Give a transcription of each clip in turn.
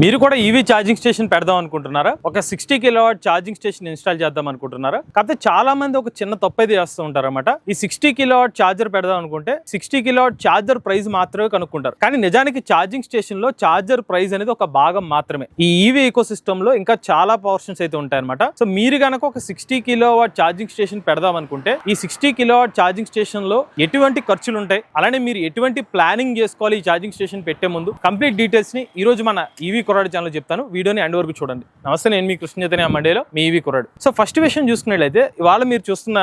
మీరు కూడా EV charging station పెడదాం అనుకుంటున్నారా? ఒక 60 కిలోవాట్ ఛార్జింగ్ స్టేషన్ ఇన్స్టాల్ చేద్దాం అనుకుంటున్నారా? కాకపోతే చాలా మంది ఒక చిన్న తప్పు అయితే చేస్తూ ఉంటారన్నమాట. ఈ 60 కిలోవాట్ ఛార్జర్ పెడదాం అనుకుంటే 60 కిలోవాట్ ఛార్జర్ ప్రైస్ మాత్రమే కనుక్కుంటారు. కానీ నిజానికి ఛార్జింగ్ స్టేషన్ లో ఛార్జర్ ప్రైస్ అనేది ఒక భాగం మాత్రమే. ఈ ఈవీ ఈకో సిస్టమ్ లో ఇంకా చాలా పోర్షన్స్ అయితే ఉంటాయన్నమాట. సో మీరు కనుక ఒక 60 కిలోవాట్ ఛార్జింగ్ స్టేషన్ పెడదాం అనుకుంటే ఈ 60 కిలోవాట్ ఛార్జింగ్ స్టేషన్ లో ఎటువంటి ఖర్చులు ఉంటాయి, అలానే మీరు ఎటువంటి ప్లానింగ్ చేసుకోవాలి ఈ ఛార్జింగ్ స్టేషన్ పెట్టే ముందు, కంప్లీట్ డీటెయిల్స్ ని ఈ రోజు మన ఈవీ కుర్రాడు ఛానల్ చెప్తాను. వీడియోని ఎండ్ వరకు చూడండి. నమస్తే, నేను మీ కృష్ణ చైతన్య మండేలో మీ ఈవీ కుర్రాడు. సో ఫస్ట్ విషయం చూసుకున్నట్లయితే ఇవాళ మీరు చూస్తున్న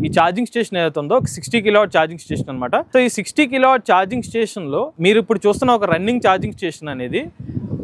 ఈ ఛార్జింగ్ స్టేషన్ ఏదైతే ఉందో ఒక 60 కిలోవాట్ ఛార్జింగ్ స్టేషన్ అనమాట. సో ఈ 60 కిలోవాట్ ఛార్జింగ్ స్టేషన్ లో మీరు ఇప్పుడు చూస్తున్న ఒక రన్నింగ్ ఛార్జింగ్ స్టేషన్ అనేది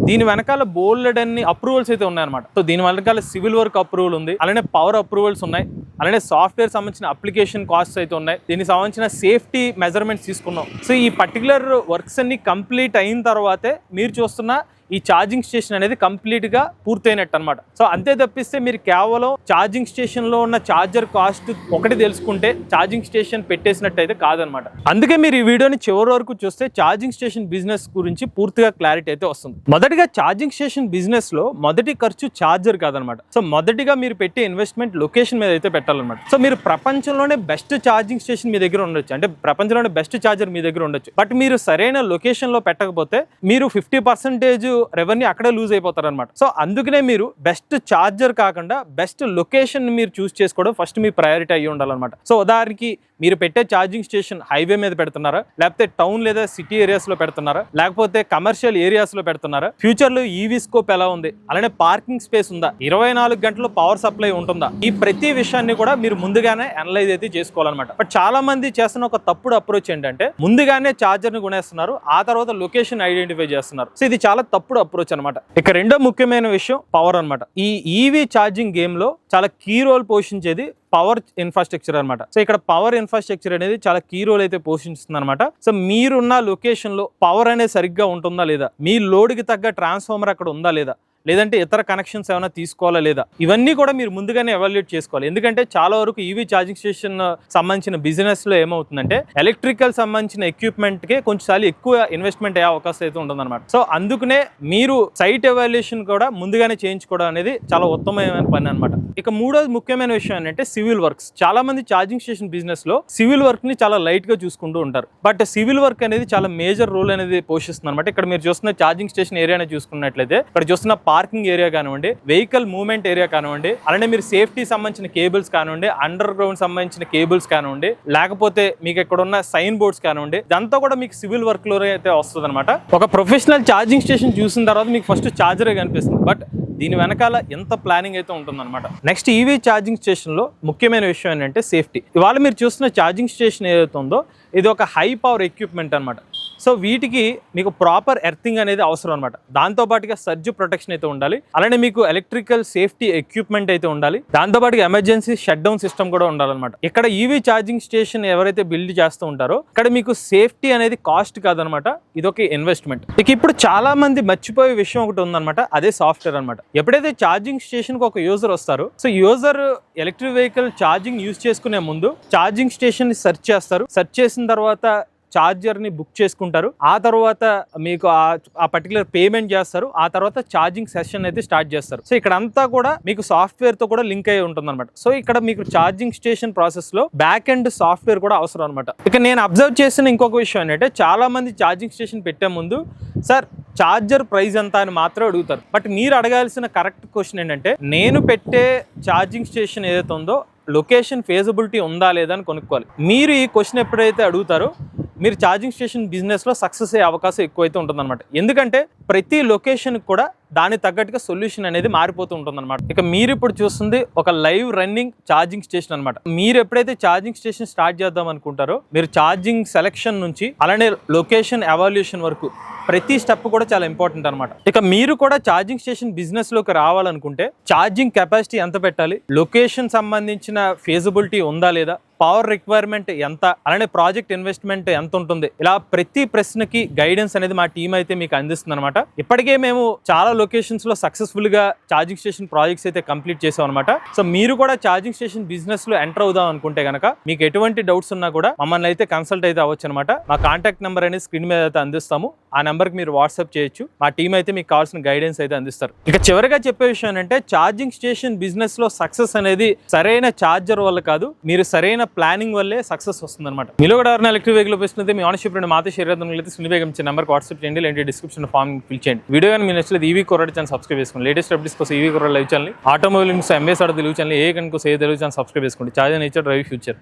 దీని వెనకాల బోల్డ్ అన్ని అప్రూవల్స్ అయితే ఉన్నాయన్నమాట. సో దీని వెనకాల సివిల్ వర్క్ అప్రూవల్ ఉంది, అలానే పవర్ అప్రూవల్స్ ఉన్నాయి, అలానే సాఫ్ట్వేర్ సంబంధించిన అప్లికేషన్ కాస్ట్స్ అయితే ఉన్నాయి, దీనికి సంబంధించిన సేఫ్టీ మెజర్మెంట్స్ తీసుకున్నాం. సో ఈ పర్టికులర్ వర్క్స్ అన్ని కంప్లీట్ అయిన తర్వాతే మీరు చూస్తున్న ఈ ఛార్జింగ్ స్టేషన్ అనేది కంప్లీట్ గా పూర్తయినట్టు అనమాట. సో అంతే తప్పిస్తే మీరు కేవలం ఛార్జింగ్ స్టేషన్ లో ఉన్న ఛార్జర్ కాస్ట్ ఒకటి తెలుసుకుంటే ఛార్జింగ్ స్టేషన్ పెట్టేసినట్టు అయితే కాదనమాట. అందుకే మీరు ఈ వీడియోని చివరి వరకు చూస్తే ఛార్జింగ్ స్టేషన్ బిజినెస్ గురించి పూర్తిగా క్లారిటీ అయితే వస్తుంది. మొదటిగా ఛార్జింగ్ స్టేషన్ బిజినెస్ లో మొదటి ఖర్చు ఛార్జర్ కాదనమాట. సో మొదటిగా మీరు పెట్టే ఇన్వెస్ట్మెంట్ లొకేషన్ మీద అయితే పెట్టాలన్నమాట. సో మీరు ప్రపంచంలోనే బెస్ట్ ఛార్జింగ్ స్టేషన్ మీ దగ్గర ఉండొచ్చు, అంటే ప్రపంచంలోనే బెస్ట్ ఛార్జర్ మీ దగ్గర ఉండొచ్చు, బట్ మీరు సరైన లొకేషన్ లో పెట్టకపోతే మీరు 50% రెవెన్యూ అక్కడే లూజ్ అయిపోతారు అనమాట. సో అందుకనే మీరు బెస్ట్ ఛార్జర్ కాకుండా బెస్ట్ లొకేషన్ మీరు చూస్ చేసుకోవడం ఫస్ట్ మీ ప్రయారిటీ అయ్యి ఉండాలన్నమాట. సో ఉదాహరణకి మీరు పెట్టే ఛార్జింగ్ స్టేషన్ హైవే మీద పెడుతున్నారా, లేకపోతే టౌన్ లేదా సిటీ ఏరియాస్ లో పెడుతున్నారా, లేకపోతే కమర్షియల్ ఏరియాస్ లో పెడుతున్నారా, ఫ్యూచర్ లో ఈవీ స్కోప్ ఎలా ఉంది, అలానే పార్కింగ్ స్పేస్ ఉందా, 24 గంటలు పవర్ సప్లై ఉంటుందా, ఈ ప్రతి విషయాన్ని కూడా మీరు ముందుగానే అనలైజ్ అయితే చేసుకోవాలన్నమాట. బట్ చాలా మంది చేస్తున్న ఒక తప్పుడు అప్రోచ్ ఏంటంటే ముందుగానే ఛార్జర్ ని కొనేస్తున్నారు, ఆ తర్వాత లొకేషన్ ఐడెంటిఫై చేస్తున్నారు. సో ఇది చాలా తప్పుడు అప్రోచ్ అనమాట. ఇక రెండో ముఖ్యమైన విషయం పవర్ అనమాట. ఈ ఈవీ ఛార్జింగ్ గేమ్ లో చాలా కీ రోల్ పోషించేది పవర్ ఇన్ఫ్రాస్ట్రక్చర్ అనమాట. సో ఇక్కడ పవర్ ఇన్ఫ్రాస్ట్రక్చర్ అనేది చాలా కీ రోల్ అయితే పోషిస్తుంది అనమాట. సో మీరున్న లొకేషన్ లో పవర్ అనేది సరిగ్గా ఉంటుందా లేదా, మీ లోడ్ కి తగ్గ ట్రాన్స్ఫార్మర్ అక్కడ ఉందా లేదా, లేదంటే ఇతర కనెక్షన్స్ ఏమైనా తీసుకోవాలా లేదా, ఇవన్నీ కూడా మీరు ముందుగానే ఎవాల్యుయేట్ చేసుకోవాలి. ఎందుకంటే చాలా వరకు ఈవీ ఛార్జింగ్ స్టేషన్ సంబంధించిన బిజినెస్ లో ఏమవుతుందంటే ఎలక్ట్రికల్ సంబంధించిన ఎక్విప్మెంట్ కి కొంచెం ఎక్కువ ఇన్వెస్ట్మెంట్ అయ్యే అవకాశం అయితే ఉంటుందన్నమాట. సో అందుకనే మీరు సైట్ ఎవాల్యుయేషన్ కూడా ముందుగానే చేయించుకోవడం అనేది చాలా ఉత్తమమైన పని అనమాట. ఇక మూడోది ముఖ్యమైన విషయం ఏంటంటే సివిల్ వర్క్స్. చాలా మంది ఛార్జింగ్ స్టేషన్ బిజినెస్ లో సివిల్ వర్క్ ని చాలా లైట్ గా చూసుకుంటూ ఉంటారు, బట్ సివిల్ వర్క్ అనేది చాలా మేజర్ రోల్ అనేది పోషిస్తుంది అనమాట. ఇక్కడ మీరు చూస్తున్న ఛార్జింగ్ స్టేషన్ ఏరియాని చూసుకున్నట్లయితే ఇక్కడ చూస్తున్న పార్కింగ్ ఏరియా కానివ్వండి, వెహికల్ మూవ్మెంట్ ఏరియా కానివ్వండి, అలానే మీరు సేఫ్టీ సంబంధించిన కేబుల్స్ కానివ్వండి, అండర్ గ్రౌండ్ సంబంధించిన కేబుల్స్ కానివ్వండి, లేకపోతే మీకు ఇక్కడ ఉన్న సైన్ బోర్డ్స్ కానివ్వండి, ఇదంతా కూడా మీకు సివిల్ వర్క్ లో అయితే వస్తుంది అనమాట. ఒక ప్రొఫెషనల్ ఛార్జింగ్ స్టేషన్ చూసిన తర్వాత మీకు ఫస్ట్ ఛార్జరే కనిపిస్తుంది, బట్ దీని వెనకాల ఎంత ప్లానింగ్ అయితే ఉంటుందన్నమాట. నెక్స్ట్ ఈవీ ఛార్జింగ్ స్టేషన్ లో ముఖ్యమైన విషయం ఏంటంటే సేఫ్టీ. ఇవాళ మీరు చూస్తున్న ఛార్జింగ్ స్టేషన్ ఏదైతే ఉందో ఇది ఒక హై పవర్ ఎక్విప్మెంట్ అనమాట. సో వీటికి మీకు ప్రాపర్ ఎర్తింగ్ అనేది అవసరం అనమాట. దాంతోపాటుగా సర్జ్ ప్రొటెక్షన్ అయితే ఉండాలి, అలానే మీకు ఎలక్ట్రికల్ సేఫ్టీ ఎక్విప్మెంట్ అయితే ఉండాలి, దాంతోపాటుగా ఎమర్జెన్సీ షట్ డౌన్ సిస్టమ్ కూడా ఉండాలన్నమాట. ఇక్కడ ఈవీ ఛార్జింగ్ స్టేషన్ ఎవరైతే బిల్డ్ చేస్తూ ఉంటారో ఇక్కడ మీకు సేఫ్టీ అనేది కాస్ట్ కాదనమాట, ఇది ఒక ఇన్వెస్ట్మెంట్. ఇక ఇప్పుడు చాలా మంది మర్చిపోయే విషయం ఒకటి ఉందన్నమాట, అదే సాఫ్ట్వేర్ అనమాట. ఎప్పుడైతే ఛార్జింగ్ స్టేషన్ కి ఒక యూజర్ వస్తారో, so user electric vehicle charging use చేసుకునే ముందు ఛార్జింగ్ స్టేషన్ ని సెర్చ్ చేస్తారు, సెర్చ్ చేసిన తర్వాత ఛార్జర్ ని బుక్ చేసుకుంటారు, ఆ తర్వాత మీకు ఆ పర్టికులర్ పేమెంట్ చేస్తారు, ఆ తర్వాత ఛార్జింగ్ సెషన్ అయితే స్టార్ట్ చేస్తారు. సో ఇక్కడ అంతా కూడా మీకు సాఫ్ట్వేర్ తో కూడా లింక్ అయి ఉంటుంది అనమాట. సో ఇక్కడ మీకు ఛార్జింగ్ స్టేషన్ ప్రాసెస్ లో బ్యాక్ ఎండ్ సాఫ్ట్వేర్ కూడా అవసరం అనమాట. ఇక నేను అబ్జర్వ్ చేసిన ఇంకొక విషయం ఏంటంటే చాలా మంది ఛార్జింగ్ స్టేషన్ పెట్టే ముందు సార్ ఛార్జర్ ప్రైస్ ఎంత అని మాత్రం అడుగుతారు, బట్ మీరు అడగాల్సిన కరెక్ట్ క్వశ్చన్ ఏంటంటే నేను పెట్టే ఛార్జింగ్ స్టేషన్ ఏదైతే ఉందో లొకేషన్ ఫేజబిలిటీ ఉందా లేదా అని కొనుక్కోవాలి. మీరు ఈ క్వశ్చన్ ఎప్పుడైతే అడుగుతారో మీరు ఛార్జింగ్ స్టేషన్ బిజినెస్ లో సక్సెస్ అయ్యే అవకాశం ఎక్కువైతే ఉంటుందన్నమాట. ఎందుకంటే ప్రతి లొకేషన్ కూడా దానికి తగ్గట్టుగా సొల్యూషన్ అనేది మారిపోతూ ఉంటుందన్నమాట. ఇక మీరు ఇప్పుడు చూస్తుంది ఒక లైవ్ రన్నింగ్ ఛార్జింగ్ స్టేషన్ అనమాట. మీరు ఎప్పుడైతే ఛార్జింగ్ స్టేషన్ స్టార్ట్ చేద్దాం అనుకుంటారో మీరు ఛార్జింగ్ సెలెక్షన్ నుంచి అలానే లొకేషన్ ఎవాల్యుయేషన్ వరకు ప్రతి స్టెప్ కూడా చాలా ఇంపార్టెంట్ అనమాట. ఇక మీరు కూడా ఛార్జింగ్ స్టేషన్ బిజినెస్ లోకి రావాలనుకుంటే ఛార్జింగ్ కెపాసిటీ ఎంత పెట్టాలి, లొకేషన్ సంబంధించిన ఫీజిబిలిటీ ఉందా లేదా, పవర్ రిక్వైర్మెంట్ ఎంత, అలానే ప్రాజెక్ట్ ఇన్వెస్ట్మెంట్ ఎంత ఉంటుంది, ఇలా ప్రతి ప్రశ్నకి గైడెన్స్ అనేది మా టీం అయితే మీకు అందిస్తుంది అనమాట. ఇప్పటికే మేము చాలా లొకేషన్స్ లో సక్సెస్ఫుల్ గా ఛార్జింగ్ స్టేషన్ ప్రాజెక్ట్స్ అయితే కంప్లీట్ చేసాం అనమాట. సో మీరు కూడా ఛార్జింగ్ స్టేషన్ బిజినెస్ లో ఎంటర్ అవుదాం అనుకుంటే గనక మీకు ఎటువంటి డౌట్స్ ఉన్నా కూడా మమ్మల్ని అయితే కన్సల్ట్ అయితే అవ్వచ్చు అనమాట. మా కాంటాక్ట్ నెంబర్ అనేది స్క్రీన్ మీద అయితే అందిస్తాము. ఆ నెంబర్ కి మీరు వాట్సాప్ చేయొచ్చు. మా టీం అయితే మీకు కావాల్సిన గైడెన్స్ అయితే అందిస్తారు. ఇక చివరిగా చెప్పే విషయం ఏంటంటే ఛార్జింగ్ స్టేషన్ బిజినెస్ లో సక్సెస్ అనేది సరైన ఛార్జర్ వల్ల కాదు, మీరు సరైన ప్లానింగ్ వల్లే సక్సెస్ వస్తుంది అనమాట. మీలో కూడా ఎవరైనా ఎలక్ట్రిక్ వెహికల్ ఉపయోగిస్తుంది, మీ ఆనర్షిప్ రెండు మాతో షేర్ అయితే స్క్రీన్ మీద ఇచ్చే నెంబర్కి వాట్సాప్ చేయండి, లేదంటే డిస్క్రిప్షన్ ఫామ్ ఫిల్ చేయండి. వీడియో కానీ మీరు నచ్చలేదు ఈవీ కొరడ్ ఛానల్ సబ్స్క్రైబ్ చేసుకోండి. లేటెస్ట్ అప్డేట్స్ కోసం ఈవీ కొరడ్ live channel, automobile news MBSR Telugu channel, ఏ కనుక ఏ తెలుగు ఛానల్ సబ్స్క్రైబ్ చేసుకోండి. Charging nature drive future.